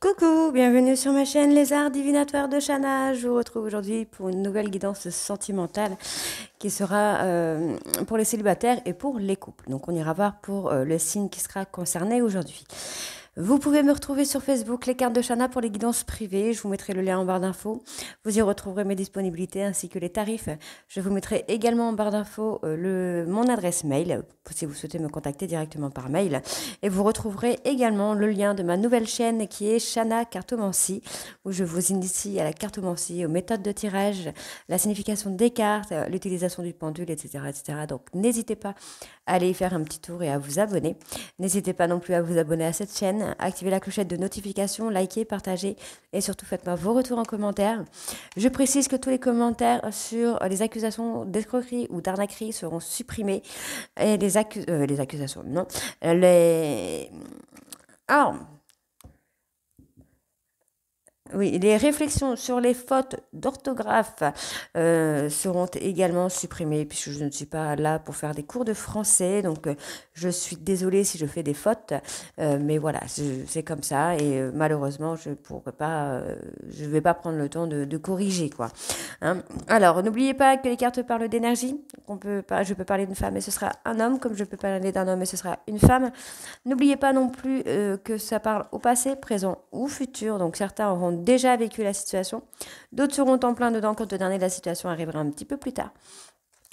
Coucou, bienvenue sur ma chaîne Les Arts Divinatoires de Shana. Je vous retrouve aujourd'hui pour une nouvelle guidance sentimentale qui sera pour les célibataires et pour les couples. Donc on ira voir pour le signe qui sera concerné aujourd'hui. Vous pouvez me retrouver sur Facebook, les cartes de Shana pour les guidances privées. Je vous mettrai le lien en barre d'infos. Vous y retrouverez mes disponibilités ainsi que les tarifs. Je vous mettrai également en barre d'infos mon adresse mail si vous souhaitez me contacter directement par mail. Et vous retrouverez également le lien de ma nouvelle chaîne qui est Shana Cartomancie, où je vous initie à la cartomancie, aux méthodes de tirage, la signification des cartes, l'utilisation du pendule, etc., etc. Donc n'hésitez pas à aller y faire un petit tour et à vous abonner. N'hésitez pas non plus à vous abonner à cette chaîne, activez la clochette de notification, likez, partagez et surtout faites-moi vos retours en commentaire. Je précise que tous les commentaires sur les accusations d'escroquerie ou d'arnaquerie seront supprimés et les accusations, non, les... Ah, oui, les réflexions sur les fautes d'orthographe seront également supprimées puisque je ne suis pas là pour faire des cours de français. Donc, je suis désolée si je fais des fautes, mais voilà, c'est comme ça et malheureusement, je pourrais pas, je vais pas prendre le temps de corriger quoi. Hein. Alors, n'oubliez pas que les cartes parlent d'énergie. Je peux parler d'une femme et ce sera un homme, comme je peux parler d'un homme et ce sera une femme. N'oubliez pas non plus que ça parle au passé, présent ou futur. Donc certains auront déjà vécu la situation, d'autres seront en plein dedans quand le dernier de la situation arrivera un petit peu plus tard.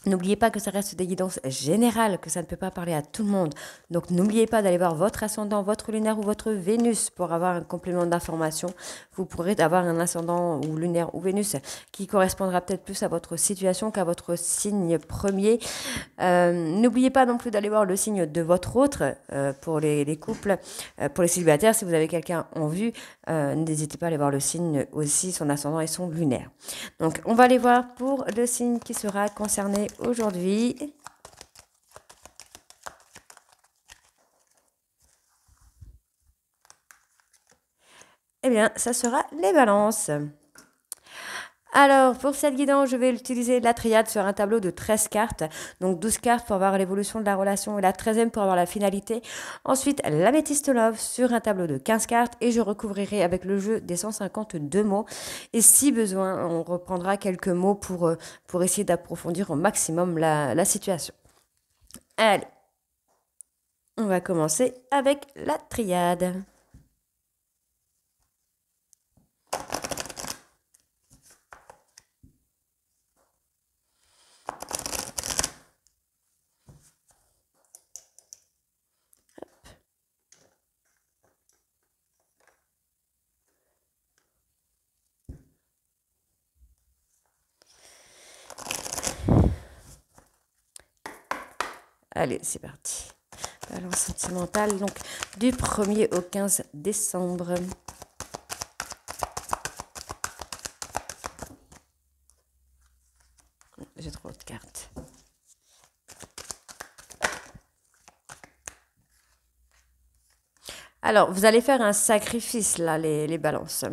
N'oubliez pas que ça reste des guidances générales, que ça ne peut pas parler à tout le monde. Donc n'oubliez pas d'aller voir votre ascendant, votre lunaire ou votre Vénus pour avoir un complément d'information. Vous pourrez avoir un ascendant ou lunaire ou Vénus qui correspondra peut-être plus à votre situation qu'à votre signe premier. N'oubliez pas non plus d'aller voir le signe de votre autre pour les couples, pour les célibataires. Si vous avez quelqu'un en vue, n'hésitez pas à aller voir le signe aussi, son ascendant et son lunaire. Donc on va aller voir pour le signe qui sera concerné aujourd'hui. Eh bien, ça sera les balances. Alors, pour cette guidance, je vais utiliser la triade sur un tableau de 13 cartes. Donc 12 cartes pour avoir l'évolution de la relation et la 13e pour avoir la finalité. Ensuite, l'améthyste love sur un tableau de 15 cartes et je recouvrirai avec le jeu des 152 mots. Et si besoin, on reprendra quelques mots pour essayer d'approfondir au maximum la situation. Allez, on va commencer avec la triade. Allez, c'est parti. Balance sentimentale, donc du 1er au 15 décembre. J'ai trop de cartes. Alors, vous allez faire un sacrifice, là, les balances.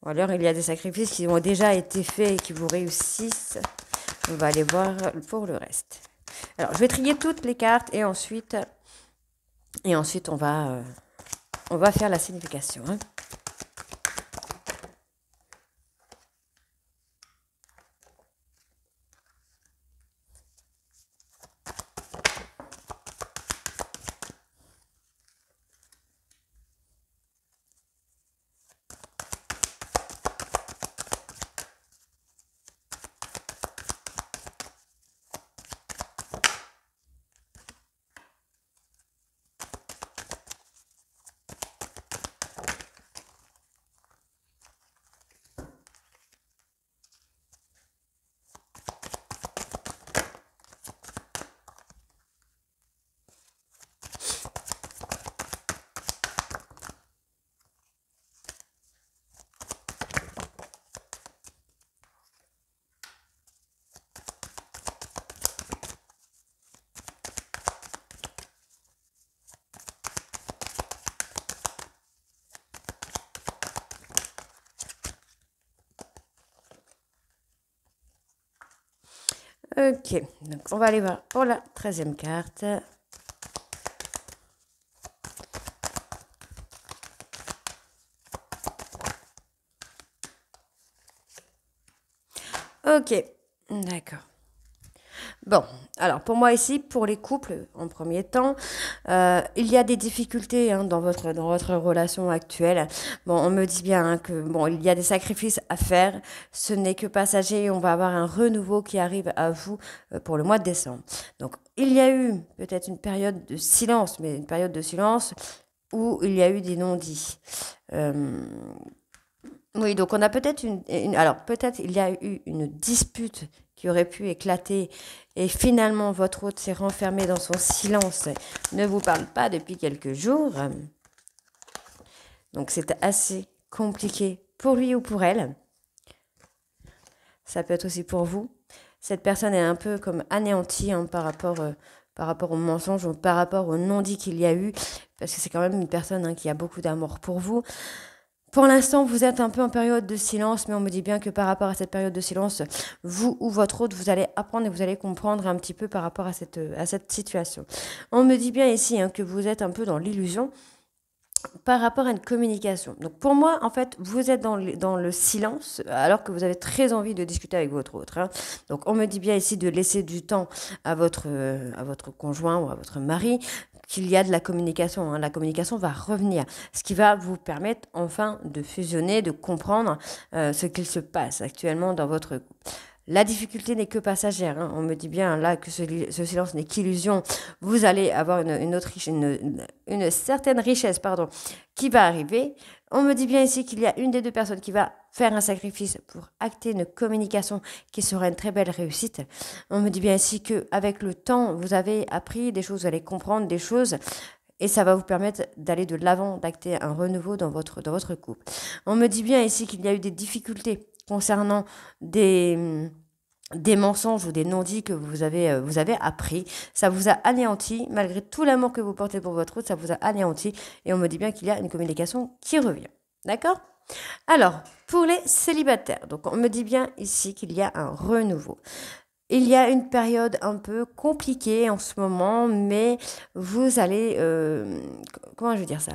Ou alors, il y a des sacrifices qui ont déjà été faits et qui vous réussissent. On va aller voir pour le reste. Alors, je vais trier toutes les cartes et ensuite on va faire la signification. Hein. Ok, donc on va aller voir pour la 13e carte. Ok, d'accord. Bon, alors pour moi ici, pour les couples, en premier temps, il y a des difficultés hein, dans votre relation actuelle. Bon, on me dit bien hein, que bon, il y a des sacrifices à faire. Ce n'est que passager. On va avoir un renouveau qui arrive à vous pour le mois de décembre. Donc, il y a eu peut-être une période de silence, mais une période de silence où il y a eu des non-dits. Euh, oui, donc on a peut-être alors peut-être il y a eu une dispute qui aurait pu éclater et finalement votre hôte s'est renfermé dans son silence, ne vous parle pas depuis quelques jours. Donc c'est assez compliqué pour lui ou pour elle. Ça peut être aussi pour vous. Cette personne est un peu comme anéantie hein, par rapport au mensonge ou par rapport au non-dit qu'il y a eu, parce que c'est quand même une personne hein, qui a beaucoup d'amour pour vous. Pour l'instant, vous êtes un peu en période de silence, mais on me dit bien que par rapport à cette période de silence, vous ou votre hôte, vous allez apprendre et vous allez comprendre un petit peu par rapport à cette situation. On me dit bien ici hein, que vous êtes un peu dans l'illusion par rapport à une communication. Donc pour moi, en fait, vous êtes dans le silence alors que vous avez très envie de discuter avec votre autre. Hein. Donc on me dit bien ici de laisser du temps à votre conjoint ou à votre mari, qu'il y a de la communication. Hein. La communication va revenir, ce qui va vous permettre enfin de fusionner, de comprendre ce qu'il se passe actuellement dans votre couple. La difficulté n'est que passagère. Hein. On me dit bien là que ce silence n'est qu'illusion. Vous allez avoir une certaine richesse qui va arriver. On me dit bien ici qu'il y a une des deux personnes qui va faire un sacrifice pour acter une communication qui sera une très belle réussite. On me dit bien ici qu'avec le temps, vous avez appris des choses, vous allez comprendre des choses. Et ça va vous permettre d'aller de l'avant, d'acter un renouveau dans votre couple. On me dit bien ici qu'il y a eu des difficultés concernant des mensonges ou des non-dits que vous avez appris. Ça vous a anéanti, malgré tout l'amour que vous portez pour votre autre, ça vous a anéanti. Et on me dit bien qu'il y a une communication qui revient. D'accord ? Alors, pour les célibataires, donc on me dit bien ici qu'il y a un renouveau. Il y a une période un peu compliquée en ce moment, mais vous allez, comment je veux dire ça?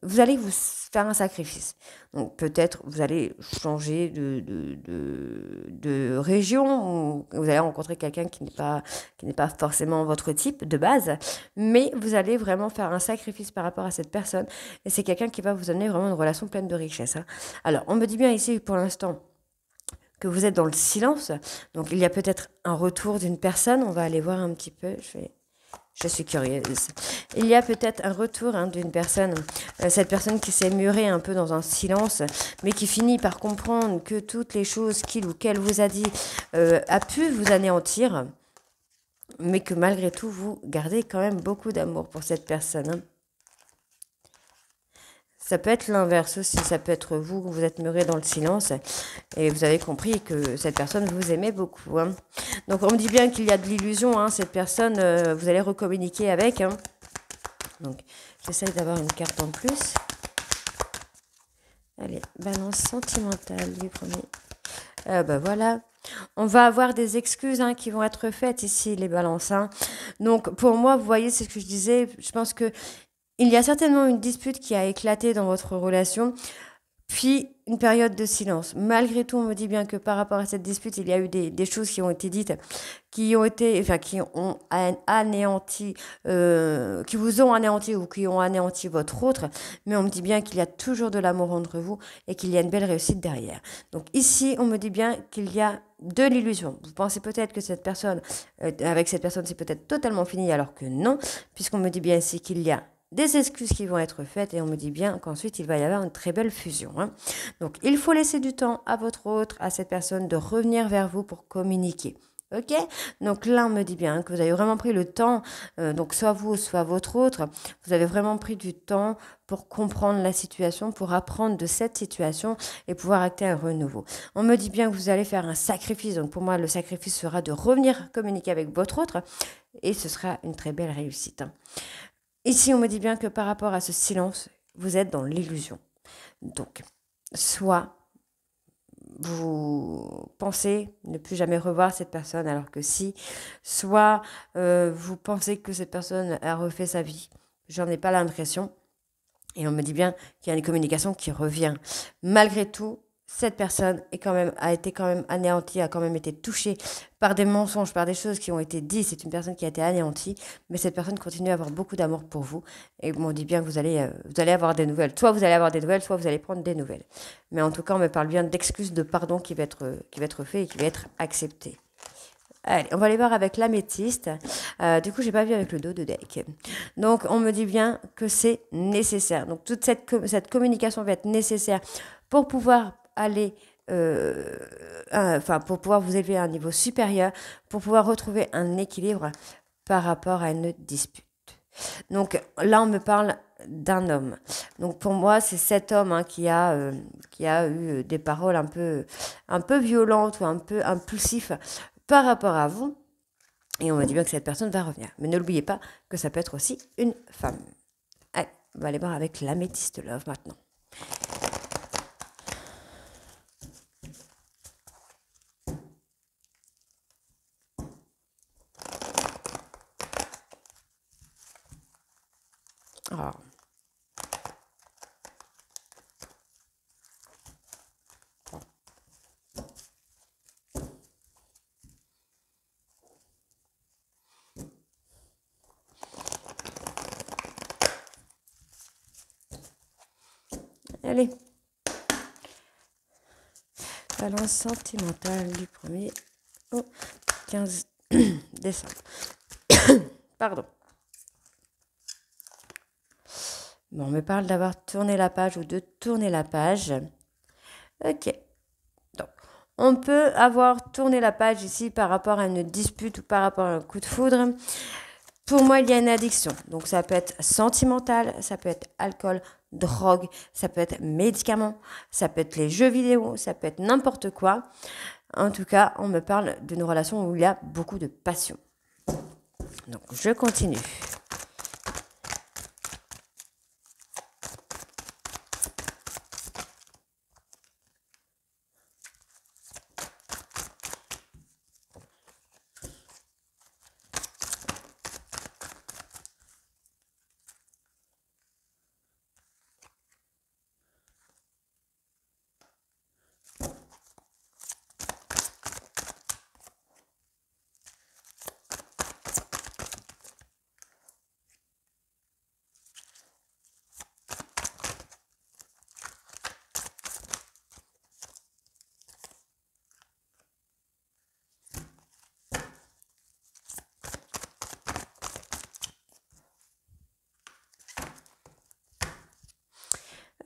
Vous allez vous faire un sacrifice. Donc peut-être vous allez changer de région, ou vous allez rencontrer quelqu'un qui n'est pas forcément votre type de base, mais vous allez vraiment faire un sacrifice par rapport à cette personne, et c'est quelqu'un qui va vous amener vraiment une relation pleine de richesse. Hein. Alors on me dit bien ici pour l'instant que vous êtes dans le silence. Donc il y a peut-être un retour d'une personne. On va aller voir un petit peu. Je suis curieuse. Il y a peut-être un retour hein, d'une personne. Cette personne qui s'est murée un peu dans un silence, mais qui finit par comprendre que toutes les choses qu'il ou qu'elle vous a dit a pu vous anéantir, mais que malgré tout, vous gardez quand même beaucoup d'amour pour cette personne. Hein. Ça peut être l'inverse aussi, ça peut être vous êtes muré dans le silence et vous avez compris que cette personne vous aimait beaucoup. Hein. Donc on me dit bien qu'il y a de l'illusion, hein, cette personne, vous allez recommuniquer avec. Hein. Donc j'essaye d'avoir une carte en plus. Allez, balance sentimentale du premier. Voilà. On va avoir des excuses hein, qui vont être faites ici, les balances. Hein. Donc pour moi, vous voyez, c'est ce que je disais, je pense que il y a certainement une dispute qui a éclaté dans votre relation, puis une période de silence. Malgré tout, on me dit bien que par rapport à cette dispute, il y a eu des choses qui ont été dites, qui ont anéanti, qui vous ont anéanti ou qui ont anéanti votre autre. Mais on me dit bien qu'il y a toujours de l'amour entre vous et qu'il y a une belle réussite derrière. Donc ici, on me dit bien qu'il y a de l'illusion. Vous pensez peut-être que cette personne, avec cette personne, c'est peut-être totalement fini, alors que non, puisqu'on me dit bien ici qu'il y a des excuses qui vont être faites et on me dit bien qu'ensuite il va y avoir une très belle fusion. Hein. Donc il faut laisser du temps à votre autre, à cette personne de revenir vers vous pour communiquer. Ok? Donc là on me dit bien que vous avez vraiment pris le temps, donc soit vous, soit votre autre, vous avez vraiment pris du temps pour comprendre la situation, pour apprendre de cette situation et pouvoir acter un renouveau. On me dit bien que vous allez faire un sacrifice, donc pour moi le sacrifice sera de revenir communiquer avec votre autre et ce sera une très belle réussite. Hein. Ici, on me dit bien que par rapport à ce silence, vous êtes dans l'illusion. Donc, soit vous pensez ne plus jamais revoir cette personne, alors que si, soit vous pensez que cette personne a refait sa vie. J'en ai pas l'impression. Et on me dit bien qu'il y a une communication qui revient. Malgré tout, cette personne a été quand même anéantie, a quand même été touchée par des mensonges, par des choses qui ont été dites. C'est une personne qui a été anéantie, mais cette personne continue à avoir beaucoup d'amour pour vous. Et on dit bien que vous allez avoir des nouvelles. Soit vous allez avoir des nouvelles, soit vous allez prendre des nouvelles. Mais en tout cas, on me parle bien d'excuses, de pardon qui va être fait et qui va être accepté. Allez, on va aller voir avec l'améthyste. Du coup, j'ai pas vu avec le dos de deck. Donc, on me dit bien que c'est nécessaire. Donc, toute cette communication va être nécessaire pour pouvoir aller, pour pouvoir vous élever à un niveau supérieur, pour pouvoir retrouver un équilibre par rapport à une dispute. Donc, là, on me parle d'un homme. Donc, pour moi, c'est cet homme qui a eu des paroles un peu violentes ou un peu impulsives par rapport à vous, et on me dit bien que cette personne va revenir. Mais ne l'oubliez pas que ça peut être aussi une femme. Allez, on va aller voir avec l'améthyste love maintenant. Oh. Allez. Balance sentimentale du 1er au 15 décembre. Pardon. Bon, on me parle d'avoir tourné la page ou de tourner la page. Ok. Donc, on peut avoir tourné la page ici par rapport à une dispute ou par rapport à un coup de foudre. Pour moi, il y a une addiction. Donc, ça peut être sentimental, ça peut être alcool, drogue, ça peut être médicaments, ça peut être les jeux vidéo, ça peut être n'importe quoi. En tout cas, on me parle d'une relation où il y a beaucoup de passion. Donc, je continue.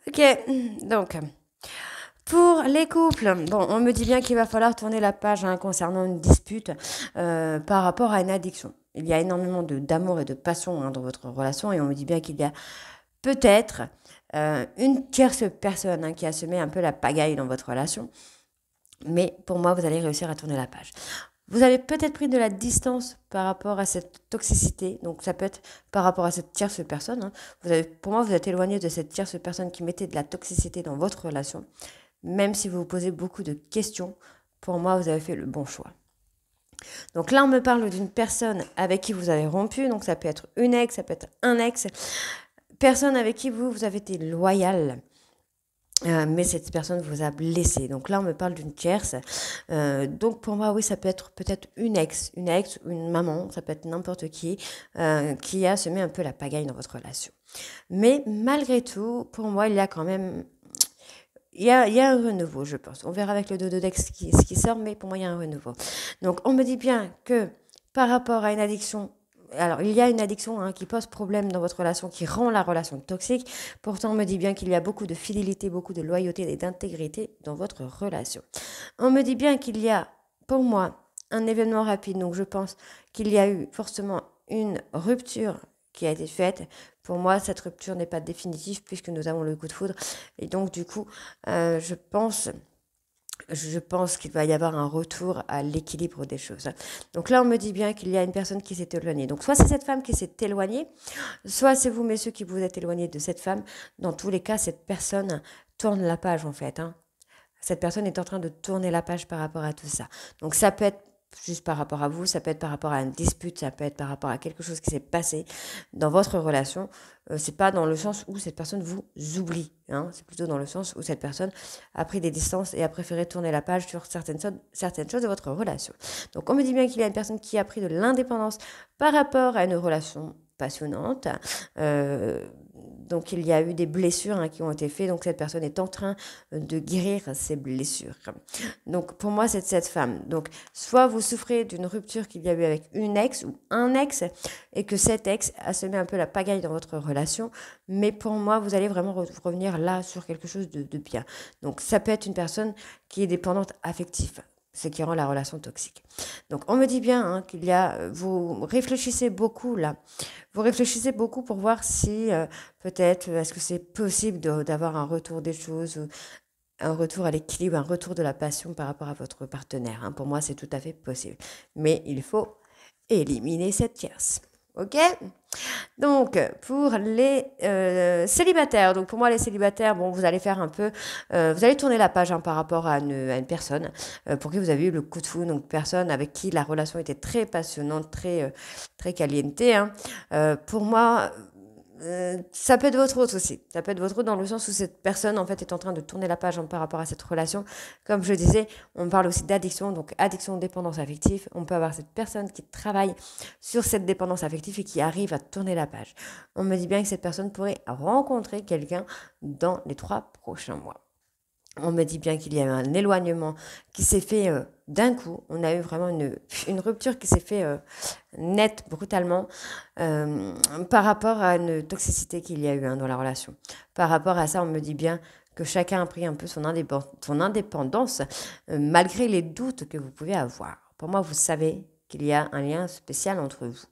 Ok, donc, pour les couples, bon, on me dit bien qu'il va falloir tourner la page concernant une dispute par rapport à une addiction. Il y a énormément d'amour et de passion dans votre relation et on me dit bien qu'il y a peut-être une tierce personne qui a semé un peu la pagaille dans votre relation. Mais pour moi, vous allez réussir à tourner la page. Vous avez peut-être pris de la distance par rapport à cette toxicité. Donc, ça peut être par rapport à cette tierce personne. Pour moi, vous êtes éloigné de cette tierce personne qui mettait de la toxicité dans votre relation. Même si vous vous posez beaucoup de questions, pour moi, vous avez fait le bon choix. Donc là, on me parle d'une personne avec qui vous avez rompu. Donc, ça peut être une ex, ça peut être un ex. Personne avec qui vous avez été loyal. Mais cette personne vous a blessé. Donc là, on me parle d'une tierce. Donc pour moi, oui, ça peut être peut-être une ex, une maman, ça peut être n'importe qui a semé un peu la pagaille dans votre relation. Mais malgré tout, pour moi, il y a quand même... Il y a un renouveau, je pense. On verra avec le dodo deck ce qui sort, mais pour moi, il y a un renouveau. Donc, on me dit bien que par rapport à une addiction, alors, il y a une addiction qui pose problème dans votre relation, qui rend la relation toxique. Pourtant, on me dit bien qu'il y a beaucoup de fidélité, beaucoup de loyauté et d'intégrité dans votre relation. On me dit bien qu'il y a, pour moi, un événement rapide. Donc, je pense qu'il y a eu forcément une rupture qui a été faite. Pour moi, cette rupture n'est pas définitive puisque nous avons le coup de foudre. Et donc, du coup, je pense qu'il va y avoir un retour à l'équilibre des choses. Donc là, on me dit bien qu'il y a une personne qui s'est éloignée. Donc soit c'est cette femme qui s'est éloignée, soit c'est vous, messieurs, qui vous êtes éloignés de cette femme. Dans tous les cas, cette personne tourne la page, en fait. Cette personne est en train de tourner la page par rapport à tout ça. Donc ça peut être juste par rapport à vous, ça peut être par rapport à une dispute, ça peut être par rapport à quelque chose qui s'est passé dans votre relation. C'est pas dans le sens où cette personne vous oublie, hein. C'est plutôt dans le sens où cette personne a pris des distances et a préféré tourner la page sur certaines choses de votre relation. Donc on me dit bien qu'il y a une personne qui a pris de l'indépendance par rapport à une relation passionnante. Donc il y a eu des blessures, hein, qui ont été faites, donc cette personne est en train de guérir ses blessures. Donc pour moi c'est cette femme. Donc soit vous souffrez d'une rupture qu'il y a eu avec une ex ou un ex et que cet ex a semé un peu la pagaille dans votre relation, mais pour moi vous allez vraiment revenir là sur quelque chose de bien. Donc ça peut être une personne qui est dépendante affective, ce qui rend la relation toxique. Donc on me dit bien, hein, qu'il y a, vous réfléchissez beaucoup là, vous réfléchissez beaucoup pour voir si peut-être est-ce que c'est possible d'avoir un retour des choses, ou un retour à l'équilibre, un retour de la passion par rapport à votre partenaire, hein. Pour moi c'est tout à fait possible, mais il faut éliminer cette tierce. Ok? Donc, pour les célibataires, donc pour moi, les célibataires, bon, vous allez faire un peu, vous allez tourner la page, hein, par rapport à une personne pour qui vous avez eu le coup de foudre, donc personne avec qui la relation était très passionnante, très caliente, hein. Pour moi, ça peut être votre autre aussi. Ça peut être votre autre dans le sens où cette personne, en fait, est en train de tourner la page, hein, par rapport à cette relation. Comme je disais, on parle aussi d'addiction, donc addiction, dépendance affective. On peut avoir cette personne qui travaille sur cette dépendance affective et qui arrive à tourner la page. On me dit bien que cette personne pourrait rencontrer quelqu'un dans les 3 prochains mois. On me dit bien qu'il y a eu un éloignement qui s'est fait d'un coup. On a eu vraiment une rupture qui s'est fait nette, brutalement, par rapport à une toxicité qu'il y a eu, hein, dans la relation. Par rapport à ça, on me dit bien que chacun a pris un peu son indépendance, malgré les doutes que vous pouvez avoir. Pour moi, vous savez qu'il y a un lien spécial entre vous.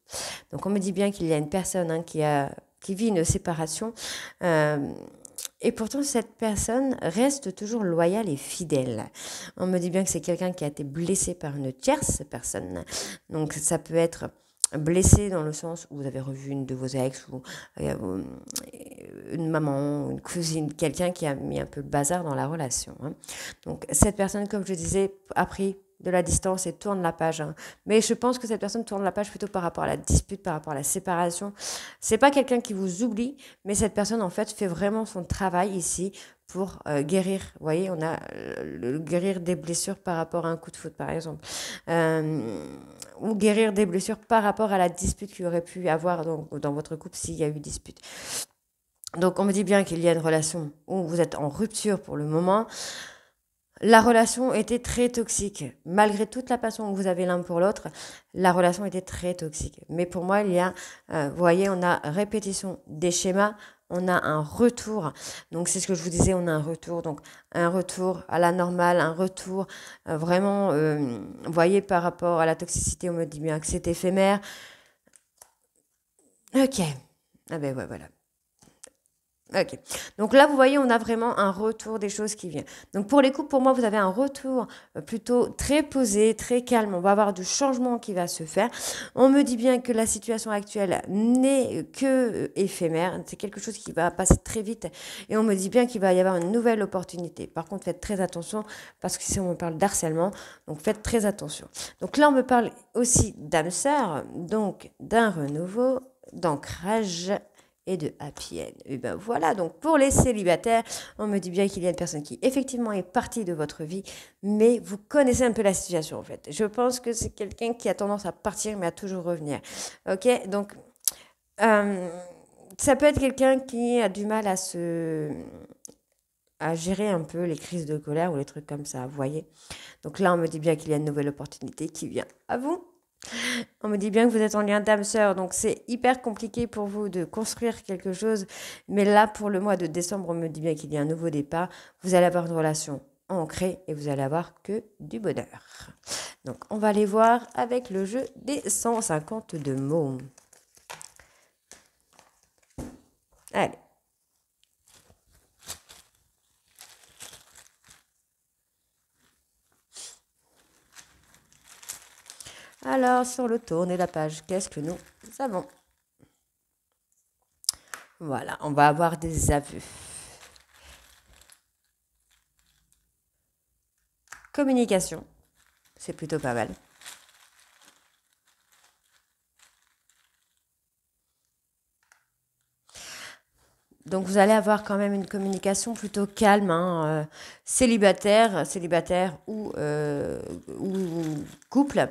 Donc on me dit bien qu'il y a une personne, hein, qui vit une séparation. Et pourtant, cette personne reste toujours loyale et fidèle. On me dit bien que c'est quelqu'un qui a été blessé par une tierce personne. Donc, ça peut être blessé dans le sens où vous avez revu une de vos ex ou une maman, une cousine, quelqu'un qui a mis un peu le bazar dans la relation, hein. Donc, cette personne, comme je disais, a pris de la distance et tourne la page, hein. Mais je pense que cette personne tourne la page plutôt par rapport à la dispute, par rapport à la séparation. C'est pas quelqu'un qui vous oublie, mais cette personne, en fait, fait vraiment son travail ici pour guérir. Vous voyez, on a guérir des blessures par rapport à un coup de foot, par exemple. Ou guérir des blessures par rapport à la dispute qu'il aurait pu avoir dans votre couple s'il y a eu dispute. Donc, on me dit bien qu'il y a une relation où vous êtes en rupture pour le moment. La relation était très toxique. Malgré toute la passion que vous avez l'un pour l'autre, la relation était très toxique. Mais pour moi, il y a, vous voyez, on a répétition des schémas, on a un retour. Donc, c'est ce que je vous disais, on a un retour. Donc, un retour à la normale, un retour vraiment, vous voyez, par rapport à la toxicité, on me dit bien que c'est éphémère. Ok. Ah ben ouais, voilà. Ok. Donc là, vous voyez, on a vraiment un retour des choses qui viennent. Donc pour les couples, pour moi, vous avez un retour plutôt très posé, très calme. On va avoir du changement qui va se faire. On me dit bien que la situation actuelle n'est que éphémère. C'est quelque chose qui va passer très vite. Et on me dit bien qu'il va y avoir une nouvelle opportunité. Par contre, faites très attention parce que si on me parle d'harcèlement, donc faites très attention. Donc là, on me parle aussi d'âme sœur, donc d'un renouveau, d'ancrage et de happy end. Et ben voilà, donc pour les célibataires, on me dit bien qu'il y a une personne qui effectivement est partie de votre vie, mais vous connaissez un peu la situation en fait. Je pense que c'est quelqu'un qui a tendance à partir mais à toujours revenir. Ok, donc euh, ça peut être quelqu'un qui a du mal à gérer un peu les crises de colère ou les trucs comme ça, vous voyez. Donc là, on me dit bien qu'il y a une nouvelle opportunité qui vient à vous. On me dit bien que vous êtes en lien d'âme-sœur, donc c'est hyper compliqué pour vous de construire quelque chose. Mais là, pour le mois de décembre, on me dit bien qu'il y a un nouveau départ. Vous allez avoir une relation ancrée et vous allez avoir que du bonheur. Donc, on va aller voir avec le jeu des 152 mots. Allez. Alors, sur le tourner la page, qu'est-ce que nous avons? Voilà, on va avoir des aveux. Communication, c'est plutôt pas mal. Donc vous allez avoir quand même une communication plutôt calme, hein, célibataire ou couple.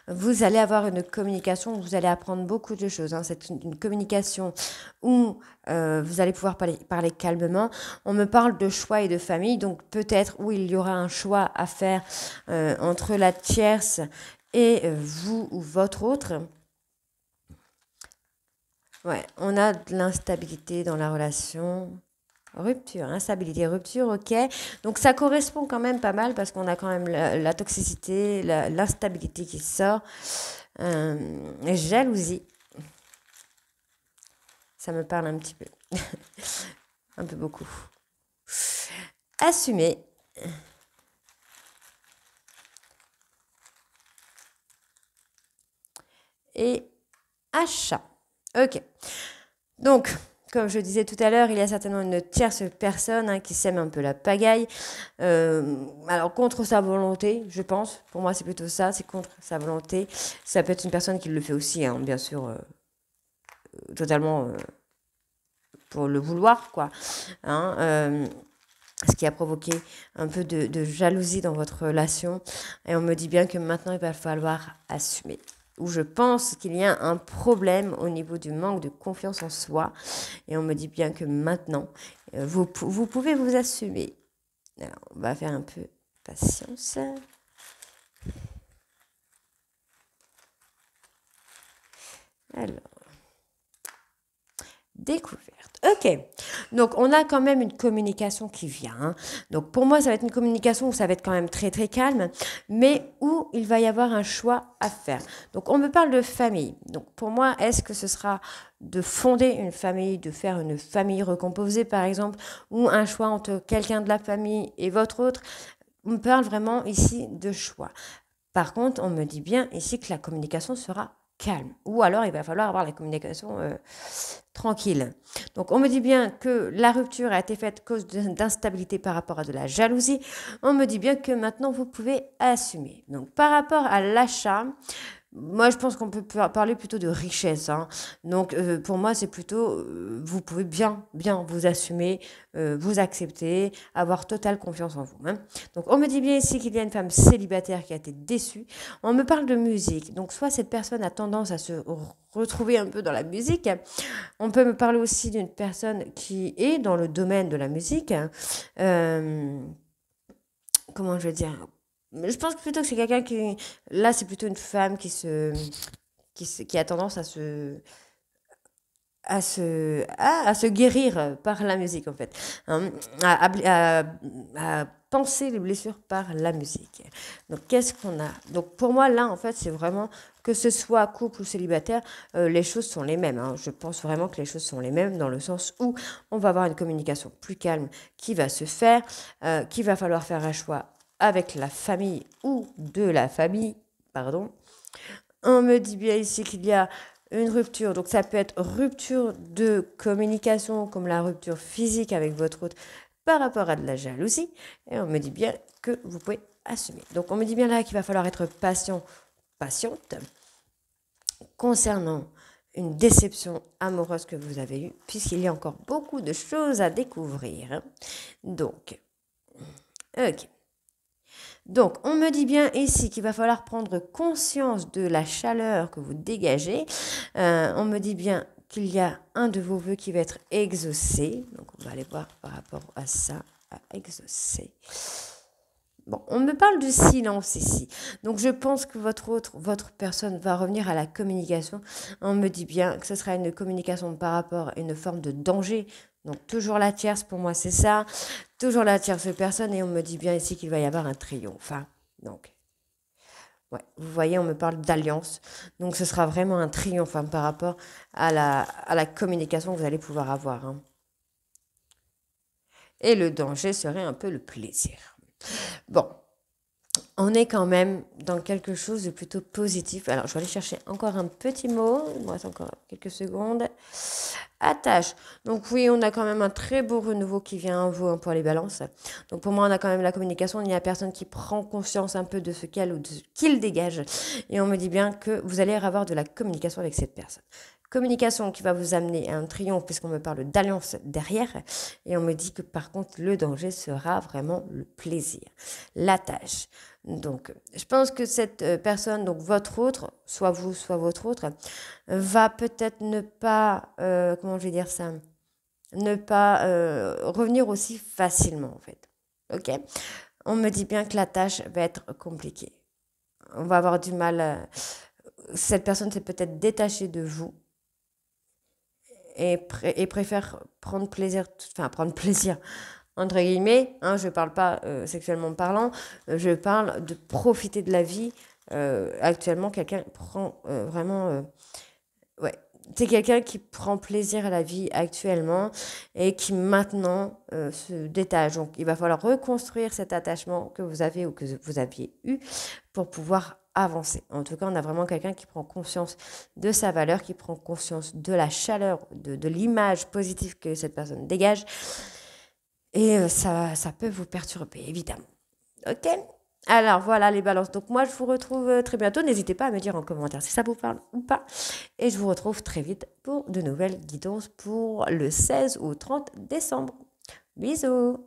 Vous allez avoir une communication où vous allez apprendre beaucoup de choses, hein. C'est une communication où vous allez pouvoir parler calmement. On me parle de choix et de famille, donc peut-être où il y aura un choix à faire entre la tierce et vous ou votre autre. Ouais, on a de l'instabilité dans la relation. Rupture, instabilité, rupture, ok. Donc ça correspond quand même pas mal parce qu'on a quand même la toxicité, l'instabilité qui sort. Jalousie. Ça me parle un petit peu. Un peu beaucoup. Assumer. Et achat. Ok. Donc, comme je disais tout à l'heure, il y a certainement une tierce personne, hein, qui sème un peu la pagaille. Alors, contre sa volonté, je pense. Pour moi, c'est plutôt ça, c'est contre sa volonté. Ça peut être une personne qui le fait aussi, hein, bien sûr, totalement pour le vouloir, quoi. Hein, ce qui a provoqué un peu de jalousie dans votre relation. Et on me dit bien que maintenant, il va falloir assumer. Où je pense qu'il y a un problème au niveau du manque de confiance en soi. Et on me dit bien que maintenant, vous pouvez vous assumer. Alors, on va faire un peu patience. Alors, découverte. Ok, donc on a quand même une communication qui vient, hein. Donc pour moi, ça va être une communication où ça va être quand même très très calme, mais où il va y avoir un choix à faire. Donc on me parle de famille. Donc pour moi, est-ce que ce sera de fonder une famille, de faire une famille recomposée par exemple, ou un choix entre quelqu'un de la famille et votre autre? On me parle vraiment ici de choix. Par contre, on me dit bien ici que la communication sera calme. Ou alors, il va falloir avoir la communication tranquille. Donc, on me dit bien que la rupture a été faite à cause d'instabilité par rapport à de la jalousie. On me dit bien que maintenant, vous pouvez assumer. Donc, par rapport à l'achat, moi, je pense qu'on peut parler plutôt de richesse, hein. Donc, pour moi, c'est plutôt, vous pouvez bien vous assumer, vous accepter, avoir totale confiance en vous, hein. Donc, on me dit bien ici qu'il y a une femme célibataire qui a été déçue. On me parle de musique. Donc, soit cette personne a tendance à se retrouver un peu dans la musique. On peut me parler aussi d'une personne qui est dans le domaine de la musique, hein. Comment je veux dire? Je pense plutôt que c'est quelqu'un qui... Là, c'est plutôt une femme qui a tendance à se guérir par la musique, en fait. Hein, à penser les blessures par la musique. Donc, qu'est-ce qu'on a? Donc, pour moi, là, en fait, c'est vraiment, que ce soit couple ou célibataire, les choses sont les mêmes, hein. Je pense vraiment que les choses sont les mêmes dans le sens où on va avoir une communication plus calme qui va se faire, qu'il va falloir faire un choix avec la famille ou de la famille, pardon. On me dit bien ici qu'il y a une rupture, donc ça peut être rupture de communication comme la rupture physique avec votre autre par rapport à de la jalousie, et on me dit bien que vous pouvez assumer. Donc on me dit bien là qu'il va falloir être patiente concernant une déception amoureuse que vous avez eue, puisqu'il y a encore beaucoup de choses à découvrir. Donc, ok. Donc, on me dit bien ici qu'il va falloir prendre conscience de la chaleur que vous dégagez. On me dit bien qu'il y a un de vos vœux qui va être exaucé. Donc, on va aller voir par rapport à ça, à exaucer. Bon, on me parle de silence ici. Donc, je pense que votre personne va revenir à la communication. On me dit bien que ce sera une communication par rapport à une forme de danger. Donc, toujours la tierce, pour moi, c'est ça. Toujours la tierce personne. Et on me dit bien ici qu'il va y avoir un triomphe, hein. Donc, ouais, vous voyez, on me parle d'alliance. Donc, ce sera vraiment un triomphe, hein, par rapport à la communication que vous allez pouvoir avoir, hein. Et le danger serait un peu le plaisir. Bon, on est quand même dans quelque chose de plutôt positif. Alors, je vais aller chercher encore un petit mot. Il me reste encore quelques secondes. Attache. Donc oui, on a quand même un très beau renouveau qui vient en vous, hein, pour les balances. Donc pour moi, on a quand même la communication. Il y a personne qui prend conscience un peu de ce qu'elle ou de ce qu'il dégage. Et on me dit bien que vous allez avoir de la communication avec cette personne. communication qui va vous amener à un triomphe, puisqu'on me parle d'alliance derrière, et on me dit que par contre, le danger sera vraiment le plaisir, la tâche. Donc, je pense que cette personne, donc votre autre, soit vous, soit votre autre, va peut-être ne pas, comment je vais dire ça, ne pas revenir aussi facilement, en fait. Ok? On me dit bien que la tâche va être compliquée. On va avoir du mal. Cette personne s'est peut-être détachée de vous et préfère prendre plaisir, enfin prendre plaisir entre guillemets. Hein, je ne parle pas sexuellement parlant, je parle de profiter de la vie. Actuellement, quelqu'un prend vraiment, ouais, c'est quelqu'un qui prend plaisir à la vie actuellement et qui maintenant se détache. Donc, il va falloir reconstruire cet attachement que vous avez ou que vous aviez eu pour pouvoir avancer. En tout cas, on a vraiment quelqu'un qui prend conscience de sa valeur, qui prend conscience de la chaleur, de l'image positive que cette personne dégage. Et ça peut vous perturber, évidemment. Ok? Alors voilà les balances. Donc moi, je vous retrouve très bientôt. N'hésitez pas à me dire en commentaire si ça vous parle ou pas. Et je vous retrouve très vite pour de nouvelles guidances pour le 16 au 30 décembre. Bisous!